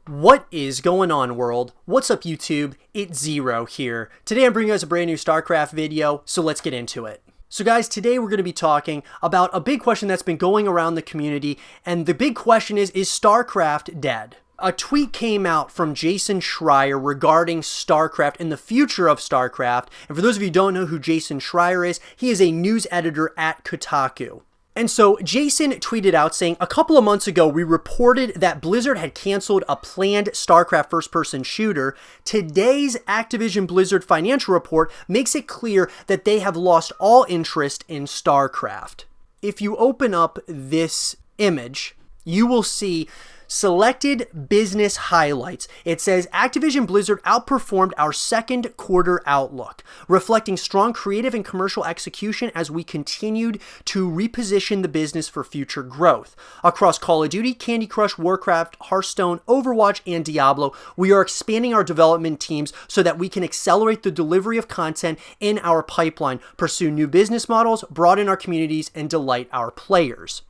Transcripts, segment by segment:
What is going on, world? What's up, YouTube? It's Zero here. Today I'm bringing you guys a brand new StarCraft video, so let's get into it. So guys, today we're going to be talking about a big question that's been going around the community, and the big question is StarCraft dead? A tweet came out from Jason Schreier regarding StarCraft and the future of StarCraft, and for those of you who don't know who Jason Schreier is, he is a news editor at Kotaku. And so Jason tweeted out saying, a couple of months ago, we reported that Blizzard had canceled a planned StarCraft first-person shooter. Today's Activision Blizzard financial report makes it clear that they have lost all interest in StarCraft. If you open up this image, you will see selected business highlights. It says Activision Blizzard outperformed our second quarter outlook, reflecting strong creative and commercial execution as we continued to reposition the business for future growth. Across Call of Duty, Candy Crush, Warcraft, Hearthstone, Overwatch, and Diablo, we are expanding our development teams so that we can accelerate the delivery of content in our pipeline, pursue new business models, broaden our communities, and delight our players.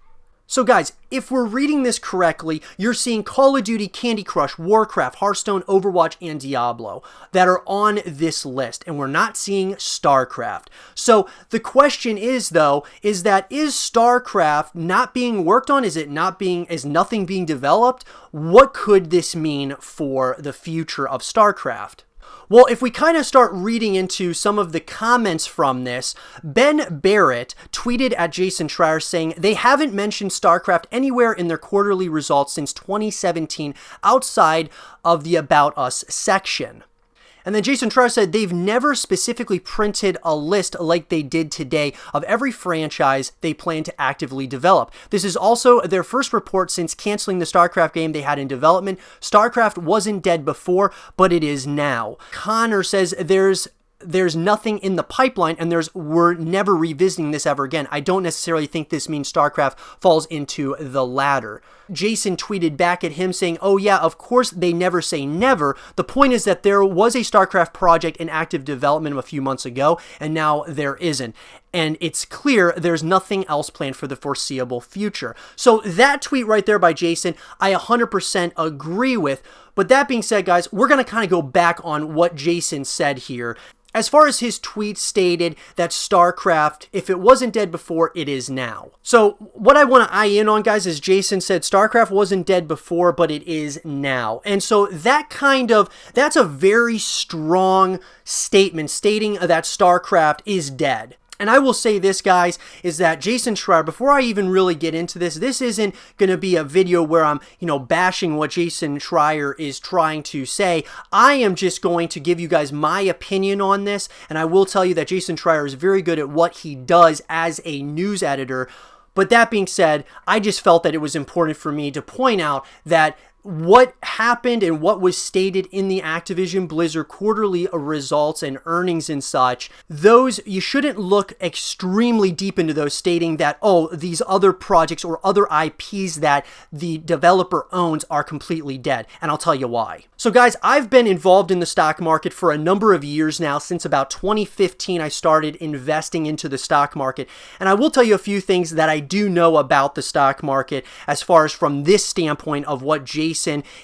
So guys, if we're reading this correctly, you're seeing Call of Duty, Candy Crush, Warcraft, Hearthstone, Overwatch, and Diablo that are on this list, and we're not seeing StarCraft. So the question is, though, is StarCraft not being worked on? Is nothing being developed? What could this mean for the future of StarCraft? Well, if we kind of start reading into some of the comments from this, Ben Barrett tweeted at Jason Schreier saying they haven't mentioned StarCraft anywhere in their quarterly results since 2017 outside of the About Us section. And then Jason Schreier said they've never specifically printed a list like they did today of every franchise they plan to actively develop. This is also their first report since canceling the StarCraft game they had in development. StarCraft wasn't dead before, but it is now. Connor says there's nothing in the pipeline, and we're never revisiting this ever again. I don't necessarily think this means StarCraft falls into the latter. Jason tweeted back at him saying, oh yeah, of course they never say never. The point is that there was a StarCraft project in active development a few months ago, and now there isn't. And it's clear there's nothing else planned for the foreseeable future. So that tweet right there by Jason, I 100% agree with. But that being said, guys, we're going to kind of go back on what Jason said here. As far as his tweet stated that StarCraft, if it wasn't dead before, it is now. So what I want to eye in on, guys, is Jason said StarCraft wasn't dead before, but it is now. And so that's a very strong statement stating that StarCraft is dead. And I will say this, guys, is that Jason Schreier, before I even really get into this isn't going to be a video where I'm, bashing what Jason Schreier is trying to say. I am just going to give you guys my opinion on this, and I will tell you that Jason Schreier is very good at what he does as a news editor. But that being said, I just felt that it was important for me to point out that what happened and what was stated in the Activision Blizzard quarterly results and earnings and such, those, you shouldn't look extremely deep into those, stating that, oh, these other projects or other IPs that the developer owns are completely dead. And I'll tell you why. So guys, I've been involved in the stock market for a number of years now. Since about 2015, I started investing into the stock market. And I will tell you a few things that I do know about the stock market as far as from this standpoint of what Jason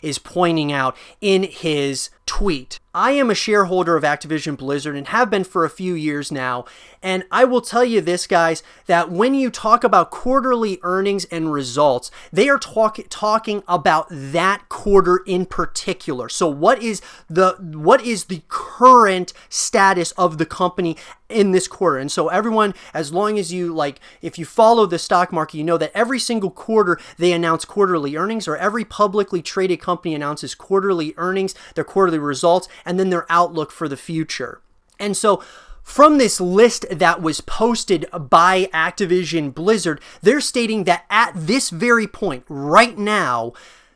is pointing out in his tweet. I am a shareholder of Activision Blizzard and have been for a few years now, and I will tell you this, guys, that when you talk about quarterly earnings and results, they are talking about that quarter in particular. So what is the current status of the company in this quarter? And so everyone, as long as you if you follow the stock market, you know that every single quarter they announce quarterly earnings, or every publicly traded company announces quarterly earnings, their quarterly results, and then their outlook for the future. And so from this list that was posted by Activision Blizzard, they're stating that at this very point, right now,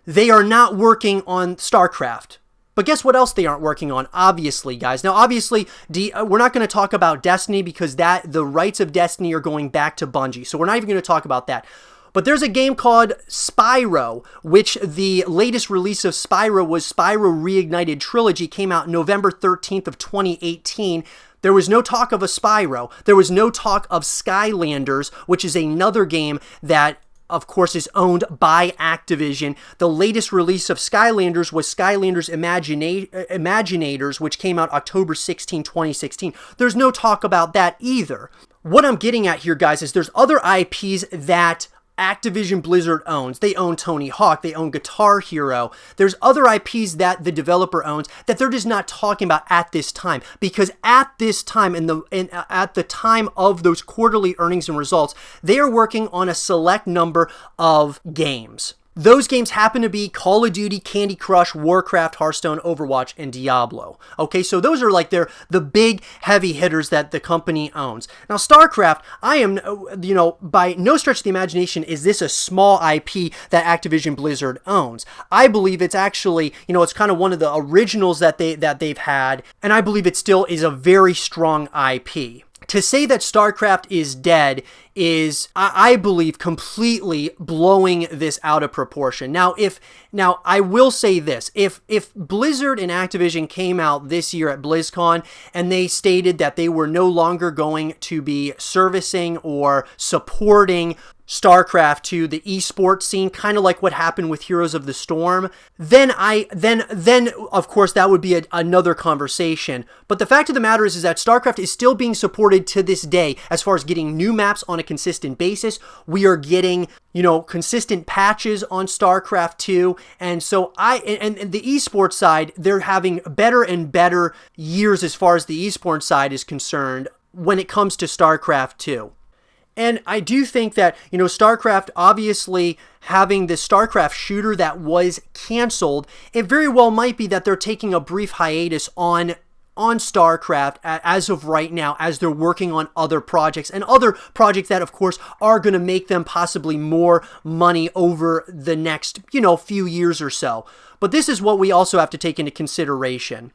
they are not working on StarCraft. But guess what else they aren't working on? Obviously, guys. Now, obviously, we're not going to talk about Destiny because the rights of Destiny are going back to Bungie. So we're not even going to talk about that. But there's a game called Spyro, which the latest release of Spyro was Spyro Reignited Trilogy, came out November 13th of 2018. There was no talk of a Spyro. There was no talk of Skylanders, which is another game that of course, is owned by Activision. The latest release of Skylanders was Skylanders Imaginators, which came out October 16, 2016. There's no talk about that either. What I'm getting at here, guys, is there's other IPs that Activision Blizzard owns. They own Tony Hawk, they own Guitar Hero. There's other IPs that the developer owns that they're just not talking about at this time, because at this time, at the time of those quarterly earnings and results, they are working on a select number of games. Those games happen to be Call of Duty, Candy Crush, Warcraft, Hearthstone, Overwatch, and Diablo. Okay, so those are like the big heavy hitters that the company owns. Now, StarCraft, I am, by no stretch of the imagination is this a small IP that Activision Blizzard owns. I believe it's actually, it's kind of one of the originals that they've had, and I believe it still is a very strong IP. To say that StarCraft is dead is, I believe, completely blowing this out of proportion. Now, I will say this, if Blizzard and Activision came out this year at BlizzCon and they stated that they were no longer going to be servicing or supporting StarCraft to the esports scene, kind of like what happened with Heroes of the Storm, then of course that would be another conversation. But the fact of the matter is that StarCraft is still being supported to this day as far as getting new maps on a consistent basis. We are getting, consistent patches on StarCraft 2, and so and the esports side, they're having better and better years as far as the esports side is concerned when it comes to StarCraft 2. And I do think that, StarCraft, obviously having the StarCraft shooter that was canceled, it very well might be that they're taking a brief hiatus on StarCraft as of right now, as they're working on other projects, and other projects that, of course, are going to make them possibly more money over the next, few years or so. But this is what we also have to take into consideration.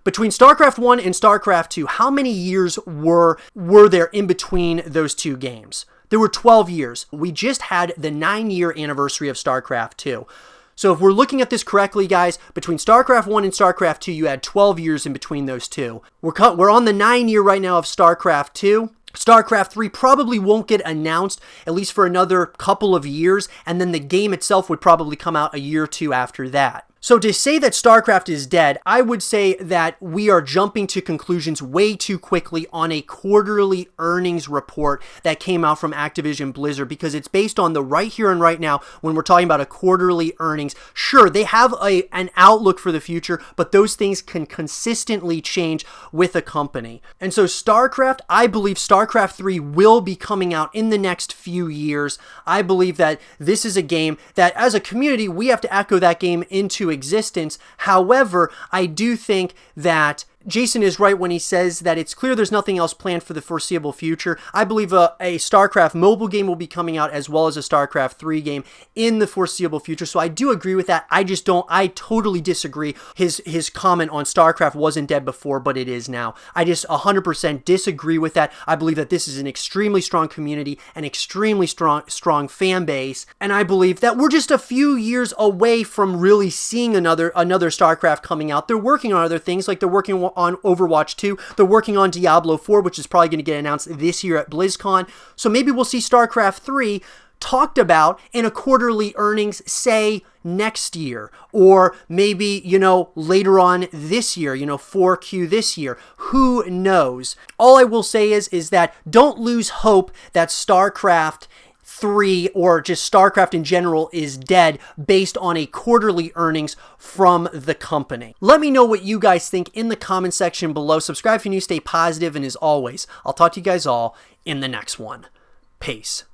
Between StarCraft 1 and StarCraft 2, how many years were there in between those two games? There were 12 years. We just had the 9-year anniversary of StarCraft 2. So if we're looking at this correctly, guys, between StarCraft 1 and StarCraft 2, you had 12 years in between those two. We're on the 9-year right now of StarCraft 2. StarCraft 3 probably won't get announced, at least for another couple of years, and then the game itself would probably come out a year or two after that. So to say that StarCraft is dead, I would say that we are jumping to conclusions way too quickly on a quarterly earnings report that came out from Activision Blizzard, because it's based on the right here and right now when we're talking about a quarterly earnings. Sure, they have an outlook for the future, but those things can consistently change with a company. And so StarCraft, I believe StarCraft 3 will be coming out in the next few years. I believe that this is a game that, as a community, we have to echo that game into existence. However, I do think that Jason is right when he says that it's clear there's nothing else planned for the foreseeable future. I believe a StarCraft mobile game will be coming out, as well as a StarCraft 3 game in the foreseeable future. So I do agree with that. I totally disagree. His comment on StarCraft wasn't dead before, but it is now. I just 100% disagree with that. I believe that this is an extremely strong community, an extremely strong fan base, and I believe that we're just a few years away from really seeing another StarCraft coming out. They're working on other things, like they're working on Overwatch 2. They're working on Diablo 4, which is probably going to get announced this year at BlizzCon. So maybe we'll see StarCraft 3 talked about in a quarterly earnings, say, next year, or maybe, later on this year, 4Q this year. Who knows? All I will say is that don't lose hope that StarCraft 3 or just StarCraft in general is dead based on a quarterly earnings from the company. Let me know what you guys think in the comment section below. Subscribe if you're new, stay positive, and as always, I'll talk to you guys all in the next one. Peace.